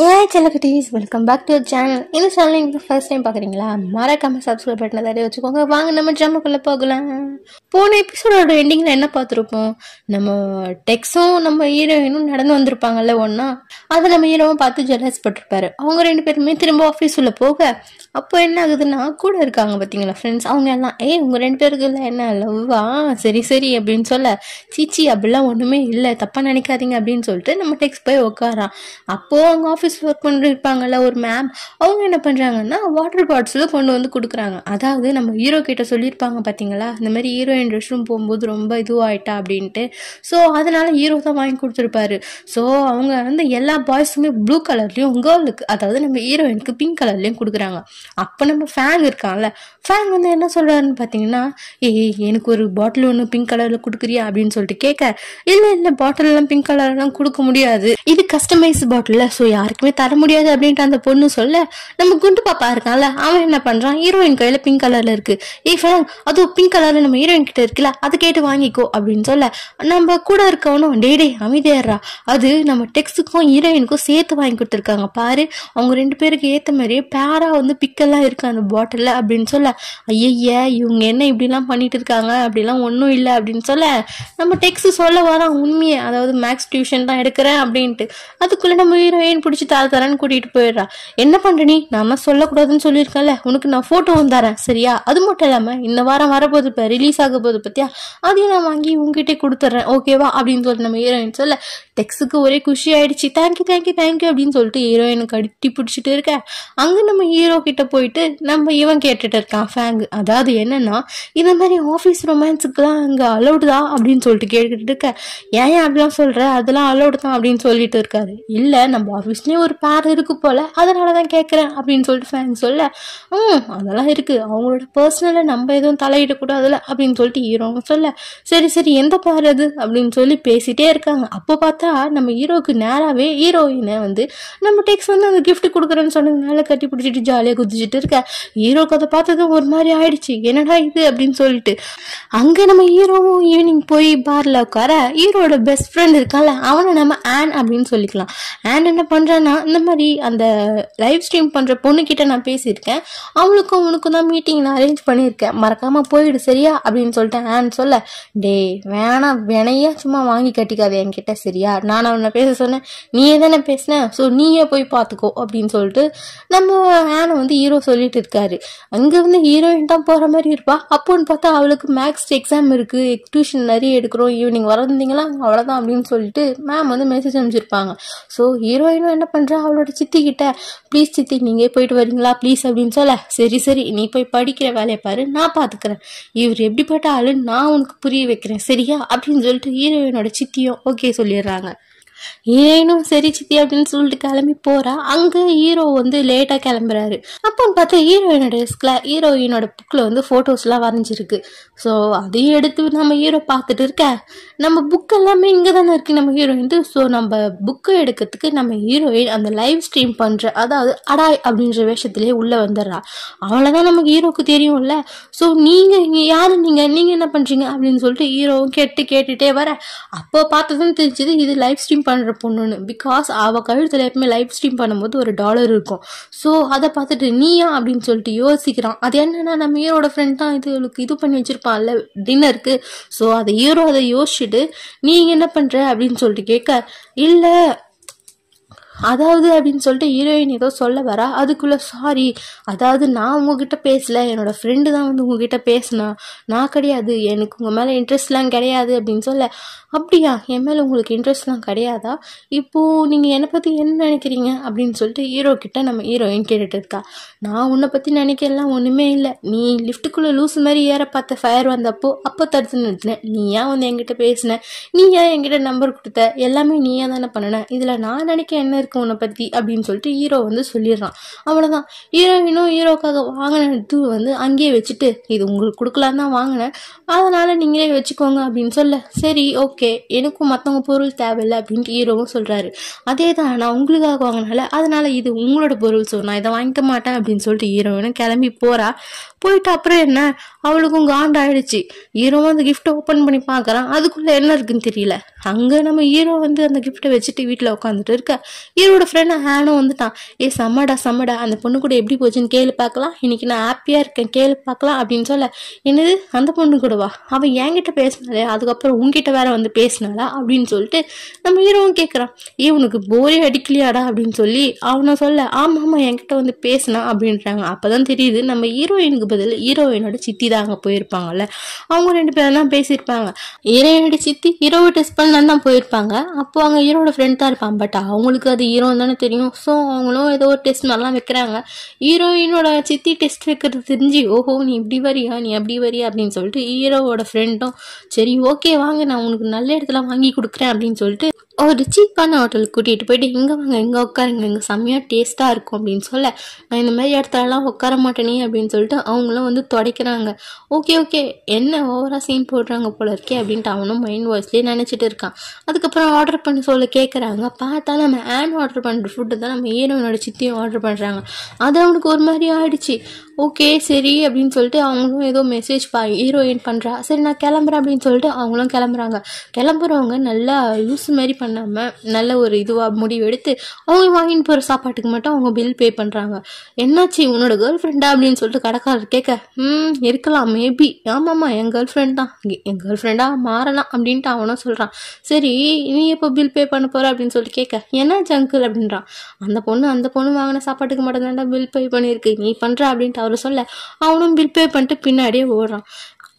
ஏன் செல்லக்குட்டீஸ், welcome back to channel. இந்த channel நீங்கள் ஃபர்ஸ்ட் டைம் பார்க்குறீங்களா? மறக்காம சப்ஸ்கிரைப் பட்டனை தடவை வச்சுக்கோங்க. வாங்க நம்ம ட்ராமாக்குள்ளே போகலாம். போன எபிசோடோட எண்டிங்கில் என்ன பார்த்துருப்போம்? நம்ம டெக்ஸும் நம்ம ஹீரோயினும் நடந்து வந்திருப்பாங்கல்ல ஒன்றா. அதை நம்ம ஹீரோவும் பார்த்து ஜெலஸ் பட்டிருப்பாரு. அவங்க ரெண்டு பேருமே திரும்ப ஆஃபீஸ் உள்ள போக அப்போ என்ன ஆகுதுன்னா, கூட இருக்காங்க பார்த்தீங்களா ஃப்ரெண்ட்ஸ், அவங்க எல்லாம் உங்கள் ரெண்டு பேருக்கு இல்லை என்ன லவ்வா, சரி சரி அப்படின்னு சொல்ல, சீச்சி அப்படிலாம் ஒன்றுமே இல்லை, தப்பாக நினைக்காதீங்க அப்படின்னு சொல்லிட்டு நம்ம டெக்ஸ்ட் போய் உட்காரான். அப்போது அவங்க ஆஃபீஸில் ஒர்க் பண்ணிருப்பாங்கல்ல ஒரு மேம், அவங்க என்ன பண்ணுறாங்கன்னா வாட்டர் பாட்டில் கொண்டு வந்து கொடுக்குறாங்க. அதாவது நம்ம ஹீரோ கிட்ட சொல்லியிருப்பாங்க பார்த்தீங்களா, இந்த மாதிரி ஹீரோயின் ரெஸ்ட் ரூம் போகும்போது ரொம்ப இதுவாகிட்டா அப்படின்ட்டு. ஸோ அதனால ஹீரோ தான் வாங்கி கொடுத்துருப்பாரு. ஸோ அவங்க வந்து எல்லா பாய்ஸுமே ப்ளூ கலர்லேயும் கேர்ளுக்கு, அதாவது நம்ம ஹீரோயினுக்கு பிங்க் கலர்லேயும் கொடுக்குறாங்க. அப்போ நம்ம ஃபேங் இருக்கான்ல, ஃபேங் வந்து என்ன சொல்கிறாருன்னு பார்த்தீங்கன்னா, எனக்கு ஒரு பாட்டில் ஒன்று பிங்க் கலரில் கொடுக்குறியா அப்படின்னு சொல்லிட்டு கேட்க, இல்லை பாட்டிலெலாம் பிங்க் கலர்லாம் கொடுக்க முடியாது, இது கஸ்டமைஸ் பாட்டில், ஸோ யாருக்குமே தர முடியாது அப்படின்ட்டு அந்த பொண்ணு சொல்ல, நம்ம குண்டு பாப்பா இருக்கான்ல, அவன் என்ன பண்ணுறான், ஹீரோயின் கையில் பிங்க் கலரில் இருக்குது, ஃபேங் அதுவும் பிங்க் கலரில் நம்ம ஹீரோயின் கிட்ட இருக்குல்ல, அதை கேட்டு வாங்கிக்கோ அப்படின்னு சொல்ல, நம்ம கூட இருக்கவனும் டே அமைதியாடுறா, அது நம்ம டெக்ஸுக்கும் ஹீரோயினுக்கும் சேர்த்து வாங்கி கொடுத்துருக்காங்க பாரு, அவங்க ரெண்டு பேருக்கு ஏற்ற மாதிரியே பேரா வந்து பிக்கெல்லாம் இருக்கு அந்த பாட்டிலில் அப்படின்னு சொல்ல, ஐயா இவங்க என்ன இப்படிலாம் பண்ணிட்டு இருக்காங்க, அப்படிலாம் ஒன்றும் இல்லை அப்படின்னு சொல்ல, நம்ம டெக்ஸ்ட் சொல்ல வரான் உண்மையை, அதாவது மேக்ஸ் டியூஷன் தான் எடுக்கிறேன் அப்படின்ட்டு. அதுக்குள்ளே நம்ம ஹீரோயின் பிடிச்சி தரேன்னு கூட்டிகிட்டு போயிடுறா. என்ன பண்ணுற நீ, நான் சொல்லக்கூடாதுன்னு சொல்லியிருக்கேன்ல, உனக்கு நான் ஃபோட்டோவும் தரேன் சரியா, அது மட்டும் இல்லாமல் இந்த வாரம் வரப்போகுது இப்போ ரிலீஸ் ஆக போகுது பற்றியா, அதையும் நான் வாங்கி உங்ககிட்டே கொடுத்துட்றேன் ஓகேவா அப்படின்னு சொல்லிட்டு நம்ம ஹீரோயின் சொல்ல, டெக்ஸுக்கு ஒரே குஷி ஆயிடுச்சு. தேங்க்யூ அப்படின்னு சொல்லிட்டு ஹீரோயினுக்கு கட்டி பிடிச்சிட்டு இருக்க, அங்கே நம்ம ஹீரோ கிட்ட போயிட்டு நம்ம இவன் கேட்டுட்டு இருக்கான் ஃபேங். அதாவது என்னன்னா, இந்த மாதிரி ஆஃபீஸ் ரொமான்ஸுக்குலாம் அங்கே அலௌடு தான் அப்படின்னு சொல்லிட்டு கேட்டுக்கிட்டு இருக்க, ஏன் அப்படிலாம் சொல்ற, அதெல்லாம் அலௌடு தான் அப்படின்னு சொல்லிட்டு இருக்காரு. இல்லை நம்ம ஆஃபீஸ்லேயும் ஒரு பேர் இருக்கு போல, அதனால தான் கேட்குறேன் அப்படின்னு சொல்லிட்டு ஃபேங் சொல்ல, அதெல்லாம் இருக்கு, அவங்களோட பர்சனலை நம்ம எதுவும் தலையிடக்கூடாதுல அப்படின்னு சொல்லிட்டு ஹீரோவும் சொல்ல, சரி எந்த பேர் அது அப்படின்னு சொல்லி பேசிட்டே இருக்காங்க. அப்போ பார்த்தா நம்ம ஹீரோக்கு நேராகவே ஹீரோயினை வந்து நம்ம டெக்ஸ் வந்து அந்த கிஃப்ட் கொடுக்குறேன்னு சொன்னதுனால கட்டி பிடிச்சிட்டு ஜாலியாக குதிச்சுட்டு இருக்க. ஹீரோக்கு அதை பார்த்ததும் ஒரு மாதிரி ஆயிடுச்சு, என்னடா இது அப்படின்னு சொல்லிட்டு. அங்கே நம்ம ஹீரோவும் ஈவினிங் போய் பாரில் உட்கார, ஹீரோட பெஸ்ட் ஃப்ரெண்ட் இருக்கான்ல, அவனை நம்ம ஆன் அப்படின்னு சொல்லிக்கலாம். ஆன் என்ன பண்ணுறான்னா, இந்த மாதிரி அந்த லைவ் ஸ்ட்ரீம் பண்ணுற பொண்ணுக்கிட்ட நான் பேசியிருக்கேன், அவளுக்கும் உனக்கும் தான் மீட்டிங் நான் அரேஞ்ச் பண்ணியிருக்கேன், மறக்காமல் போயிடு சரியா அப்படின்னு சொல்லிட்டு ஆன் சொல்ல, வேணாம் வினையா சும்மா வாங்கி கட்டிக்காது என்கிட்ட சரியா, நான் அவனை பேச சொன்னேன், நீயே தானே பேசினேன், ஸோ நீயே போய் பார்த்துக்கோ அப்படின்னு சொல்லிட்டு நம்ம ஆனை வந்து ஹீரோ சொல்லிட்டு இருக்காரு. அங்கே வந்து ஹீரோயின் தான் போகிற மாதிரி இருப்பா. அப்போன்னு பார்த்தா அவளுக்கு மேக்ஸ் எக்ஸாம் இருக்குது, டியூஷன் நிறைய எடுக்கிறோம், ஈவினிங் வரந்தீங்களா அவ்வளோதான் அப்படின்னு சொல்லிட்டு மேம் வந்து மெசேஜ் அனுப்பிச்சிருப்பாங்க. ஸோ ஹீரோயினும் என்ன பண்ணுறா, அவளோட சித்தி கிட்ட, ப்ளீஸ் சித்தி நீங்கள் போயிட்டு வரீங்களா ப்ளீஸ் அப்படின்னு சொல்ல, சரி நீ போய் படிக்கிற வேலையை பாரு, நான் பார்த்துக்கிறேன், இவர் எப்படிப்பட்ட ஆளுன்னு நான் உனக்கு புரிய வைக்கிறேன் சரியா அப்படின்னு சொல்லிட்டு ஹீரோயினோட சித்தியும் ஓகே சொல்லிடுறாங்க. ஹீரோயினும் சரி சித்தி அப்படின்னு சொல்லிட்டு கிளம்பி போறா. அங்க ஹீரோ வந்து லேட்டா கிளம்புறாரு. அப்போன்னு பார்த்தா ஹீரோயினோட டெஸ்க்ல ஹீரோயினோட புக்ல வந்து போட்டோஸ் எல்லாம் வரைஞ்சிருக்கு. ஸோ அதையும் எடுத்து நம்ம ஹீரோ பார்த்துட்டு இருக்க, நம்ம புக் எல்லாமே இங்கே தானே இருக்கு நம்ம ஹீரோயின். ஸோ நம்ம புக்கு எடுக்கிறதுக்கு நம்ம ஹீரோயின் அந்த லைவ் ஸ்ட்ரீம் பண்ற, அதாவது அடாய் அப்படின்ற வேஷத்திலேயே உள்ள வந்துடுறா. அவ்வளோதான் நமக்கு ஹீரோக்கு தெரியும்ல. ஸோ நீங்க யாரு, நீங்க என்ன பண்றீங்க அப்படின்னு சொல்லிட்டு ஹீரோவும் கேட்டுட்டே வர, அப்போ பார்த்ததும் தெரிஞ்சது இது லைவ் ஸ்ட்ரீம் பண்ற பொண்ணுன்னு. பிகாஸ் அவ கழுத்துல எப்பவுமே லைவ் ஸ்ட்ரீம் பண்ணும்போது ஒரு $1 இருக்கும். ஸோ அதை பார்த்துட்டு நீயா அப்படின்னு சொல்லிட்டு யோசிக்கிறான். அது என்னன்னா, நம்ம ஹீரோட ஃப்ரெண்ட் தான் இது பண்ணி வச்சிருப்பான்ல டின்னருக்கு. ஸோ அதை ஹீரோ அதை யோசிச்சுட்டு, நீங்க என்ன பண்ற அப்படின்னு சொல்லிட்டு கேட்க, இல்லை அதாவது அப்படின்னு சொல்லிட்டு ஹீரோயின் ஏதோ சொல்ல வரா. அதுக்குள்ள சாரி, அதாவது நான் உங்ககிட்ட பேசல, என்னோட ஃப்ரெண்டு தான் வந்து உங்ககிட்ட பேசினா, நான் கிடையாது, எனக்கு உங்க மேலே இன்ட்ரெஸ்ட்லாம் கிடையாது அப்படின்னு சொல்ல, அப்படியா என் மேலே உங்களுக்கு இன்ட்ரெஸ்ட்லாம் கிடையாதா, இப்போ நீங்கள் என்னை பற்றி என்ன நினைக்கிறீங்க அப்படின்னு சொல்லிட்டு ஹீரோ கிட்ட நம்ம ஹீரோயின் கேட்டுட்டு இருக்கா. நான் உன்னை பற்றி நினைக்கலாம் ஒன்றுமே இல்லை, நீ லிஃப்ட்டுக்குள்ளே லூஸ் மாதிரி ஏற பார்த்த ஃபயர் வந்தப்போ அப்போ தடுத்து நிறுத்தினேன், நீ ஏன் வந்து என்கிட்ட பேசின, நீ ஏன் என்கிட்ட நம்பர் கொடுத்த, எல்லாமே நீ ஏன் தானே பண்ணின, இதில் நான் நினைக்க என்ன இருக்கு உன்னை பற்றி அப்படின்னு சொல்லிட்டு ஹீரோ வந்து சொல்லிடுறான். அவ்வளோதான். ஹீரோயினும் ஹீரோக்காக வாங்கினது வந்து அங்கேயே வச்சுட்டு, இது உங்களுக்கு கொடுக்கலாம் தான் வாங்கினேன், அதனால நீங்களே வச்சுக்கோங்க அப்படின்னு சொல்ல, சரி ஓகே எனக்கும் மற்றவங்க பொருள் தேவையில்லை அப்படின்ட்டு ஹீரோவும் சொல்கிறாரு. அதே தான் நான் உங்களுக்காக வாங்கினால, அதனால இது உங்களோட பொருள், ஸோ நான் இதை வாங்கிக்க மாட்டேன் அப்படின்னு சொல்லிட்டு ஹீரோயினும் கிளம்பி போகிறா. போயிட்டு அப்புறம் என்ன, அவளுக்கும் காண்டாயிடுச்சு. ஹீரோவும் அந்த கிஃப்ட்டை ஓப்பன் பண்ணி பார்க்குறான், அதுக்குள்ளே என்ன இருக்குன்னு தெரியல. அங்கே நம்ம ஹீரோ வந்து அந்த கிஃப்ட்டை வச்சுட்டு வீட்டில் உட்காந்துட்டு இருக்க, ஹீரோட ஃப்ரெண்ட் ஹேனும் வந்துட்டான். சம்மடா அந்த பொண்ணு கூட எப்படி போச்சுன்னு கேளு பார்க்கலாம், இன்னைக்கு நான் ஹாப்பியா இருக்கேன் கேளு பார்க்கலாம் அப்படின்னு சொல்ல, என்னது அந்த பொண்ணு கூடவா, அவ என்கிட்ட பேசினாலே அதுக்கப்புறம் உன்கிட்ட வேற வந்து பேசினாளா அப்படின்னு சொல்லிட்டு நம்ம ஹீரோவும் கேட்குறான். உனக்கு போரே அடிக்கலையாடா அப்படின்னு சொல்லி அவனை சொல்ல, ஆமா என்கிட்ட வந்து பேசினா அப்படின்றாங்க. அப்பதான் தெரியுது நம்ம ஹீரோயினுக்கு பதில் ஹீரோயினோட சித்தி தான் அங்கே போயிருப்பாங்கல்ல. அவங்க 2 பேரும் தான் பேசியிருப்பாங்க. ஹீரோயினோட சித்தி ஹீரோவை டெஸ்ட் பண்ண தான் போயிருப்பாங்க. அப்போ அங்கே ஹீரோட ஃப்ரெண்ட் தான் இருப்பான். பட் அவங்களுக்கு அது ஹீரோ தானே தெரியும். ஸோ அவங்களும் ஏதோ ஒரு டெஸ்ட் மாதிரிலாம் வைக்கிறாங்க. ஹீரோயினோட சித்தி டெஸ்ட் வைக்கிறது தெரிஞ்சு, ஓஹோ நீ இப்படி வரியா நீ அப்படி வரியா அப்படின்னு சொல்லிட்டு ஹீரோவோட ஃப்ரெண்டும் சரி ஓகே வாங்க நான் உனக்கு நல்ல இடத்துல வாங்கி கொடுக்குறேன் அப்படின்னு சொல்லிட்டு ஒரு சீப்பான ஹோட்டலுக்கு கூட்டிகிட்டு போயிட்டு இங்கே வாங்க இங்கே உட்காருங்க இங்கே செம்மையாக டேஸ்ட்டாக இருக்கும் அப்படின்னு சொல்ல, நான் இந்த மாதிரி இடத்துலலாம் உட்கார மாட்டேனே அப்படின்னு சொல்லிட்டு அவங்களும் வந்து துடைக்கிறாங்க. ஓகே என்ன ஓவராக சீன் போடுறாங்க போல இருக்கே அப்படின்ட்டு அவனும் மைண்ட் வாய்ஸ்லேயே நினச்சிட்டு இருக்கான். அதுக்கப்புறம் ஆர்டர் பண்ணி சொல்ல கேட்குறாங்க. பார்த்தா நம்ம ஆர்டர் பண்ணுற ஃபுட்டு தான் நம்ம ஹீரோயினோட சித்தியும் ஆர்டர் பண்ணுறாங்க. அது அவனுக்கு ஒரு மாதிரி ஆயிடுச்சு. ஓகே சரி அப்படின்னு சொல்லிட்டு அவங்களும் ஏதோ மெசேஜ் ஹீரோயின் பண்ணுறா. சரி நான் கிளம்புறேன் அப்படின்னு சொல்லிட்டு அவங்களும் கிளம்புறாங்க. கிளம்புறவங்க நல்லா யூஸ் மாதிரி பண்ணாமல் நல்ல ஒரு இதுவாக முடிவு எடுத்து அவங்க வாங்கிட்டு போகிற சாப்பாட்டுக்கு மட்டும் அவங்க பில் பே பண்ணுறாங்க. என்னாச்சு உன்னோட கேர்ள் ஃப்ரெண்டா அப்படின்னு சொல்லிட்டு கடைக்காரர் கேட்க, இருக்கலாம் மேபி, ஆமாம்மா என் கேர்ள் ஃப்ரெண்ட் தான், என் கேர்ள் ஃப்ரெண்டாக மாறலாம் அப்படின்ட்டு அவனும் சொல்கிறான். சரி நீ எப்போ பில் பே பண்ண போகிற அப்படின்னு சொல்லிட்டு கேட்க, என்ன ஜங்கிள் அப்படின்றான். அந்த பொண்ணு வாங்கின சாப்பாட்டுக்கு மட்டும் தான்டா பில் பே பண்ணியிருக்கு, நீ பண்ணுற அப்படின்ட்டு அவர் சொல்ல அவனும் பில் பே பண்ணிட்டு பின்னாடியே ஓடுறான்.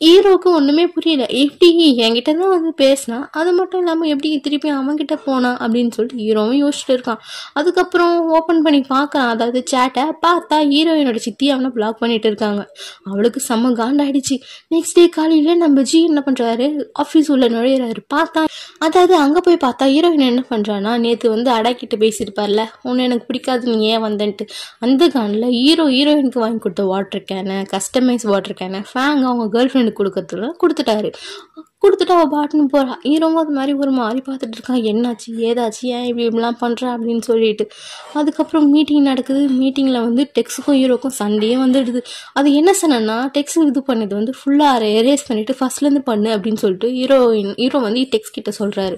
ஹீரோவுக்கு ஒன்றுமே புரியல. எப்படி என்கிட்ட தான் வந்து பேசினா, அது மட்டும் இல்லாமல் எப்படி திருப்பி அவன்கிட்ட போனா அப்படின்னு சொல்லிட்டு ஹீரோவும் யோசிச்சுட்டு இருக்கான். அதுக்கப்புறம் ஓப்பன் பண்ணி பார்க்குறான், அதாவது சேட்டை பார்த்தா ஹீரோயினோட சித்தி அவனை பிளாக் பண்ணிட்டு இருக்காங்க. அவளுக்கு செம்ம காண்டாயிடுச்சு. நெக்ஸ்ட் டே காலையில நம்ம ஜி என்ன பண்ணுறாரு, ஆஃபீஸ் உள்ள நுழையிறாரு. பார்த்தா அதாவது அங்கே போய் பார்த்தா ஹீரோயின் என்ன பண்ணுறான்னா, நேற்று வந்து அடாக்கிட்ட பேசியிருப்பார்ல, உன்னை எனக்கு பிடிக்காது நீ ஏன் வந்தன்ட்டு, அந்த கானில் ஹீரோயினுக்கு வாங்கி கொடுத்த water can, customize water can, ஃபேங் அவங்க கேர்ள் ஃப்ரெண்டு கொடுக்கறதுல கொடுத்துட்டு அவள் பாட்டுன்னு போகிறா. ஹீரோவும் அது மாதிரி ஒரு மாதிரி பார்த்துட்டு இருக்கான். என்னாச்சு ஏதாச்சு ஏன் இப்படிலாம் பண்ணுறா அப்படின்னு சொல்லிட்டு. அதுக்கப்புறம் மீட்டிங் நடக்குது. மீட்டிங்கில் வந்து டெக்ஸுக்கும் ஹீரோக்கும் சண்டையே வந்துடுது. அது என்ன சொன்னா, டெக்ஸ் இது பண்ணது வந்து ஃபுல்லாக எரேஸ் பண்ணிவிட்டு ஃபர்ஸ்ட்லேருந்து பண்ணு அப்படின்னு சொல்லிட்டு ஹீரோ வந்து டெக்ஸ் கிட்ட சொல்கிறாரு.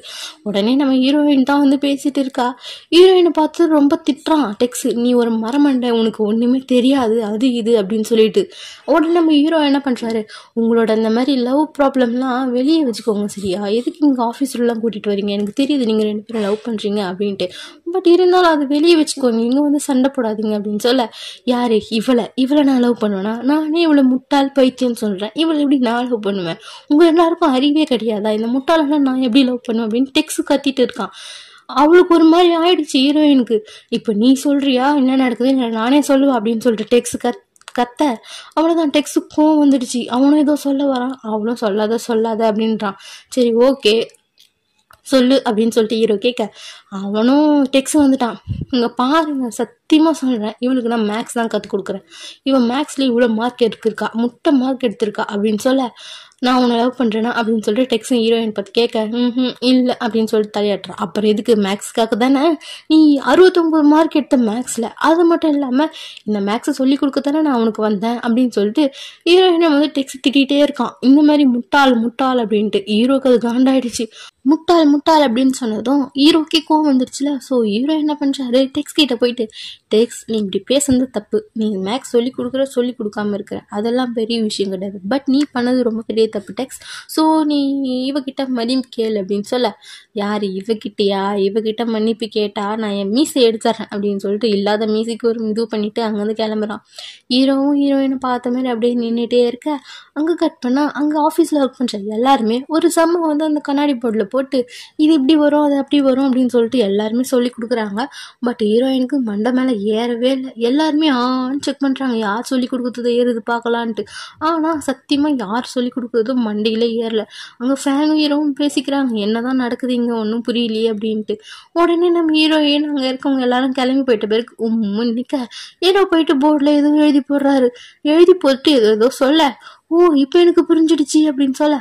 உடனே நம்ம ஹீரோயின் தான் வந்து பேசிகிட்டு இருக்கா. ஹீரோயினை பார்த்து ரொம்ப திட்டுறான் டெக்ஸ், நீ ஒரு மரமண்டை, உனக்கு ஒன்றுமே தெரியாது அது இது அப்படின்னு சொல்லிட்டு. உடனே நம்ம ஹீரோ என்ன பண்ணுறாரு, உங்களோட இந்த மாதிரி லவ் ப்ராப்ளம்லாம் வெளியே வச்சுக்கோங்க சரியா, எதுக்கு இங்கே ஆஃபீஸ்லாம் கூட்டிகிட்டு வரீங்க, எனக்கு தெரியுது நீங்கள் 2 பேரும் லவ் பண்ணுறீங்க அப்படின்ட்டு, பட் இருந்தாலும் அது வெளியே வச்சுக்கோங்க, இங்கே வந்து சண்டை போடாதீங்க அப்படின்னு சொல்ல, யாரு இவளை நான் லவ் பண்ணுவேனா, நானே இவளை முட்டாள் பைத்தியம்னு சொல்கிறேன், இவளை எப்படி நான் லவ் பண்ணுவேன், உங்கள் எல்லாருக்கும் அறிவே கிடையாதா, இந்த முட்டாளெல்லாம் நான் எப்படி லவ் பண்ணுவேன் அப்படின்னு டெக்ஸ் கத்திட்டு இருக்கான். அவளுக்கு ஒரு மாதிரி ஆயிடுச்சு ஹீரோயினுக்கு. இப்போ நீ சொல்றியா என்ன நடக்குது, நானே சொல்லுவேன் அப்படின்னு சொல்லிட்டு டெக்ஸ் கத்த அவ்வளோதான். டெக்ஸுக்கும் வந்துடுச்சு. அவனும் ஏதோ சொல்ல வரான், அவளும் சொல்லாத அப்படின்றான். சரி ஓகே சொல்லு அப்படின்னு சொல்லிட்டு ஹீரோ கேட்க, அவனும் டெக்ஸ் வந்துட்டான். இங்கே பாருங்க சத்தியமாக சொல்கிறேன், இவளுக்கு நான் மேக்ஸ் தான் கற்றுக் கொடுக்குறேன், இவன் மேக்ஸில் இவ்வளோ மார்க் எடுத்திருக்கா, முட்டை மார்க் எடுத்திருக்கா அப்படின்னு சொல்ல, நான் உன்னை லவ் பண்ணுறேன்னா அப்படின்னு சொல்லிட்டு டெக்ஸும் ஹீரோயின் பார்த்து கேட்க, இல்லை அப்படின்னு சொல்லிட்டு தலையாட்டுறான். அப்புறம் எதுக்கு, மேக்ஸ்க்காக தானே நீ 69 மார்க் எடுத்த மேக்ஸில், அது மட்டும் இல்லாமல் இந்த மேக்ஸை சொல்லி கொடுக்க தானே நான் அவனுக்கு வந்தேன் அப்படின்னு சொல்லிட்டு ஹீரோயினை வந்து டெக்ஸ் திட்டிகிட்டே இருக்கான். இந்த மாதிரி முட்டாள் அப்படின்ட்டு. ஹீரோக்கு அது காண்டாயிடுச்சு. முட்டாள் அப்படின்னு சொன்னதும் ஹீரோக்கே கோவம் வந்துடுச்சுல. ஸோ ஹீரோ என்ன பண்ணுறாரு, டெக்ஸ் கிட்ட போயிட்டு, டெக்ஸ் நீ இப்படி பேசுனது தப்பு, நீ மேக்ஸ் சொல்லி கொடுக்காம இருக்கிற அதெல்லாம் பெரிய விஷயம் கிடையாது, பட் நீ பண்ணது ரொம்ப பெரிய தப்பு டெக்ஸ், ஸோ நீ இவகிட்ட மன்னிப்பு கேளு அப்படின்னு சொல்ல, யார் இவகிட்ட மன்னிப்பு கேட்டா நான் என் மீசை எடுத்துறேன் அப்படின்னு சொல்லிட்டு இல்லாத மீசைக்கு ஒரு இது பண்ணிட்டு அங்கேருந்து கிளம்புறான். ஹீரோவும் ஹீரோயினை பார்த்த மாதிரி அப்படியே நின்றுட்டே இருக்க, அங்கே கட் பண்ணால் அங்கே ஆஃபீஸில் ஒர்க் பண்ணுற எல்லாருமே ஒரு சம்ம வந்து அந்த கண்ணாடி போர்டில் போட்டு இது இப்படி வரும் அது அப்படி வரும் அப்படின்னு சொல்லிட்டு எல்லாருமே சொல்லி கொடுக்குறாங்க. பட் ஹீரோயினுக்கு மண்டை மேலே ஏறவே இல்லை. எல்லாருமே செக் பண்ணுறாங்க யார் சொல்லி கொடுக்குறது ஏறுது பார்க்கலான்ட்டு. ஆனால் சத்தியமாக யார் சொல்லி கொடுக்குறதும் மண்டையில் ஏறல. அங்கே ஃபேனும் ஹீரோவும் பேசிக்கிறாங்க, என்னதான் நடக்குது இங்கே ஒன்றும் புரியலையே அப்படின்ட்டு. உடனே நம்ம ஹீரோயின் அங்கே இருக்கவங்க எல்லாரும் கிளம்பி போயிட்ட பிறகு நிற்க ஹீரோ போயிட்டு போர்டில் எதுவும் எழுதி போடுறாரு. எழுதி போட்டு ஏதோ சொல்ல, இப்போ எனக்கு புரிஞ்சிடுச்சு அப்படின்னு சொல்ல,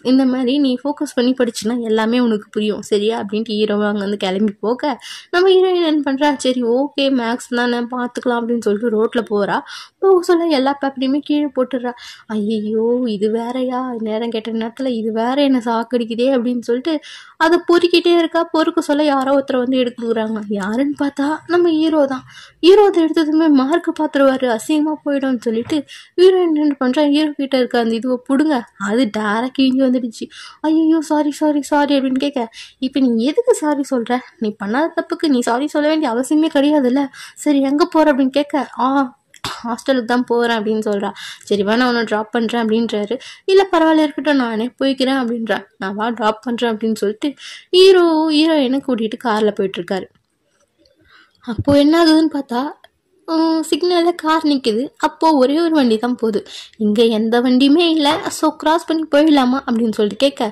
இந்த மாதிரி நீ ஃபோக்கஸ் பண்ணி படிச்சுன்னா எல்லாமே உனக்கு புரியும் சரியா அப்படின்ட்டு ஹீரோவை அங்கே வந்து கிளம்பி போக, நம்ம ஹீரோயின் என்ன பண்ணுறா, சரி ஓகே மேக்ஸ் தானே பார்த்துக்கலாம் அப்படின்னு சொல்லிட்டு ரோட்டில் போகிறா. போக சொல்ல எல்லா பேப்பரையுமே கீழே போட்டுடுறா. ஐயோ இது வேறையா, நேரம் கேட்ட நேரத்தில் இது வேற என்ன சாக்கடிக்குதே அப்படின்னு சொல்லிட்டு அதை பொறுக்கிட்டே இருக்கா. பொறுக்க சொல்ல யாரோ ஒருத்தர் வந்து எடுத்துக்கிறாங்க. யாருன்னு பார்த்தா நம்ம ஹீரோ தான். ஹீரோ அதை எடுத்ததுமே மார்க் பார்த்துருவாரு, அசிங்கமாக போயிடும்னு சொல்லிட்டு ஹீரோயின் என்ன பண்ணுறா, ஹீரோ கிட்ட இருக்க அந்த இதுவை பிடுங்க. அது டேரக்ட் கிழிஞ்சு வந்துடுச்சு. ஐயோ சாரி சாரி சாரி அப்படின்னு கேட்க, இப்போ நீ எதுக்கு சாரி சொல்கிற, நீ பண்ணாத தப்புக்கு நீ சாரி சொல்ல வேண்டிய அவசியமே கிடையாதுல்ல, சரி எங்கே போகிற அப்படின்னு கேட்க, ஹாஸ்டலுக்கு தான் போகிறேன் அப்படின்னு சொல்கிறா. சரி வா நான் உன்னை ட்ராப் பண்ணுறேன் அப்படின்றாரு. இல்லை பரவாயில்ல இருக்கட்டும் நானே போய்க்கிறேன் அப்படின்றா. நான் வா ட்ராப் பண்ணுறேன் அப்படின்னு சொல்லிட்டு ஹீரோயினை கூட்டிகிட்டு காரில் போயிட்டுருக்காரு. அப்போது என்ன ஆகுதுன்னு பார்த்தா, சிக்னலில் கார் நிற்குது. அப்போது ஒரே ஒரு வண்டி தான் போகுது. இங்கே எந்த வண்டியுமே இல்லை, ஸோ கிராஸ் பண்ணி போயிடலாமா அப்படின்னு சொல்லிட்டு கேட்க,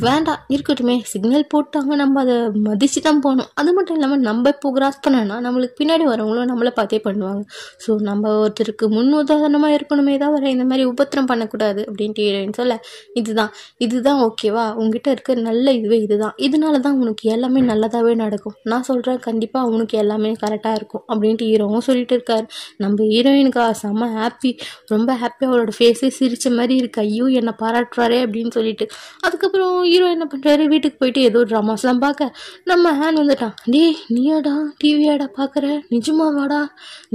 வேண்டாம் இருக்கட்டுமே, சிக்னல் போட்டாங்க நம்ம அதை மதிச்சு தான் போகணும். அது மட்டும் இல்லாமல் நம்ம இப்போ கிராஸ் பண்ணோன்னா நம்மளுக்கு பின்னாடி வரவங்களும் நம்மளை பார்த்தே பண்ணுவாங்க. ஸோ நம்ம ஒருத்தருக்கு முன் உதாரணமாக இருக்கணுமே தவிர இந்த மாதிரி உபத்திரம் பண்ணக்கூடாது அப்படின்ட்டு ஹீரோயின் சொல்ல, இதுதான் ஓகேவா, உங்ககிட்ட இருக்க நல்ல இதுவே இதுதான், இதனால தான் உனக்கு எல்லாமே நல்லதாகவே நடக்கும், நான் சொல்கிறேன் கண்டிப்பாக உனக்கு எல்லாமே கரெக்டாக இருக்கும் அப்படின்ட்டு ஹீரோவும் சொல்லிட்டு இருக்காரு. நம்ம ஹீரோயினுக்கா செம்ம ஹாப்பி, ரொம்ப ஹாப்பியாக அவரோட ஃபேஸே சிரித்த மாதிரி இருக்கு. ஐயோ என்னை பாராட்டுறாரே அப்படின்னு சொல்லிட்டு. அதுக்கப்புறம் ஹீரோ என்ன பண்ணுறாரு, வீட்டுக்கு போயிட்டு ஏதோ ட்ராமாஸ்லாம் பார்க்க நம்ம ஹேண்ட் வந்துட்டான். டேய் நீயாடா டிவியாடா பார்க்குற, நிஜமாவாடா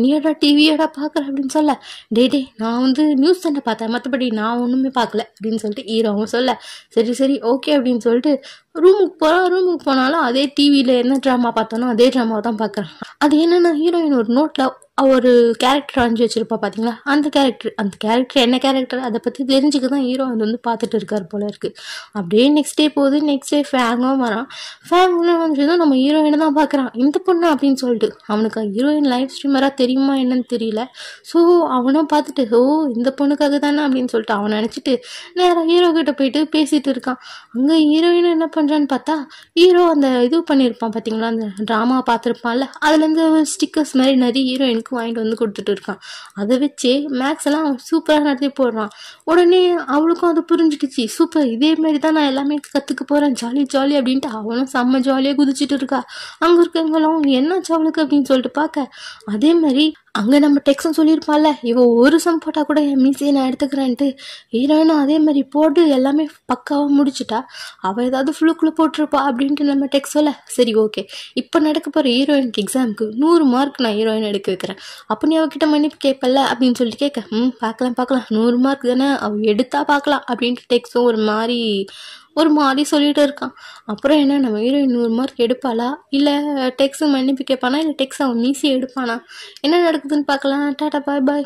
நீயாடா டிவியாடா பார்க்குற அப்படின்னு சொல்ல, டே நான் வந்து நியூஸ் தானே பார்த்தேன், மற்றபடி நான் ஒன்றுமே பார்க்கல அப்படின்னு சொல்லிட்டு ஹீரோவும் சொல்ல, சரி ஓகே அப்படின்னு சொல்லிட்டு ரூமுக்கு போனாலும் அதே டிவியில் என்ன ட்ராமா பார்த்தோன்னா அதே ட்ராமாவை தான் பார்க்குறேன். அது என்னென்னா ஹீரோயின் ஒரு நோட்டில் ஒரு கேரக்டர் அணிஞ்சு வச்சுருப்பா பார்த்தீங்களா, அந்த கேரக்டர் என்ன கேரக்டர் அதை பற்றி தெரிஞ்சுக்க தான் ஹீரோ அது வந்து பார்த்துட்டு இருக்கார் போல இருக்குது. அப்படியே நெக்ஸ்ட் டே போகுது. நெக்ஸ்ட் டே ஃபேங்கும் வரான். ஃபேங்கும் வந்துட்டு நம்ம ஹீரோயினை தான் பார்க்குறான். இந்த பொண்ணு அப்படின்னு சொல்லிட்டு அவனுக்கு ஹீரோயின் லைவ் ஸ்ட்ரீமராக தெரியுமா என்னன்னு தெரியல. ஸோ அவனும் பார்த்துட்டு இந்த பொண்ணுக்காக தானே அப்படின்னு சொல்லிட்டு அவன் நினச்சிட்டு நேராக ஹீரோ கிட்ட போயிட்டு பேசிகிட்டு இருக்கான். அங்கே ஹீரோயின் என்ன பண்ணுறான்னு பார்த்தா, ஹீரோ அந்த இது பண்ணியிருப்பான் பார்த்தீங்களா, அந்த ட்ராமா பார்த்துருப்பான்ல, அதுலேருந்து ஸ்டிக்கர்ஸ் மாதிரி நிறைய ஹீரோயினுக்கு வாங்கிட்டு வந்து கொடுத்துட்டு இருக்கான். அதை வச்சு மேக்ஸ் எல்லாம் சூப்பராக நடத்தி போடுறான். உடனே அவளுக்கும் அது புரிஞ்சுக்கிச்சு, சூப்பர் இதே மாதிரி தான் நான் எல்லாமே கற்றுக்க போகிறேன், ஜாலி அப்படின்ட்டு அவளும் செம்ம ஜாலியாக குதிச்சுட்டு இருக்கா. அங்கே இருக்கவங்களும் என்னாச்சு அவளுக்கு அப்படின்னு சொல்லிட்டு பார்க்க, அதே மாதிரி அங்கே நம்ம டெக்ஸ்டும் சொல்லியிருப்பாள்ல, ஒரு சம் போட்டால் கூட என் மீசியை நான் எடுத்துக்கிறேன்ட்டு ஹீரோயினும் அதே மாதிரி போட்டு எல்லாமே பக்காவாக முடிச்சுட்டா. அவள் ஏதாவது ஃப்ளூக்கில் போட்டிருப்பா அப்படின்ட்டு நம்ம டெக்ஸ்ட் சொல்ல, சரி ஓகே இப்போ நடக்க போகிற ஹீரோயினுக்கு எக்ஸாமுக்கு 100 மார்க் நான் ஹீரோயின் எடுக்க வைக்கிறேன், அப்போ நீ அவகிட்ட மன்னிப்பு கேட்பல அப்படின்னு சொல்லிட்டு கேட்க, பார்க்கலாம் 100 மார்க் தானே அவள் எடுத்தா பார்க்கலாம் அப்படின்ட்டு டெக்ஸ்டும் ஒரு மாதிரி சொல்லிட்டு இருக்கான். அப்புறம் என்ன நம்ம ஹீரோயின் 100 மார்க் எடுப்பாளா, இல்லை டெக்ஸும் மன்னிப்பு கேட்பானா, இல்லை டெக்ஸ் அவன் மீசி எடுப்பானா, என்ன நடக்குதுன்னு பார்க்கலாம். டாடா பாய் பாய்.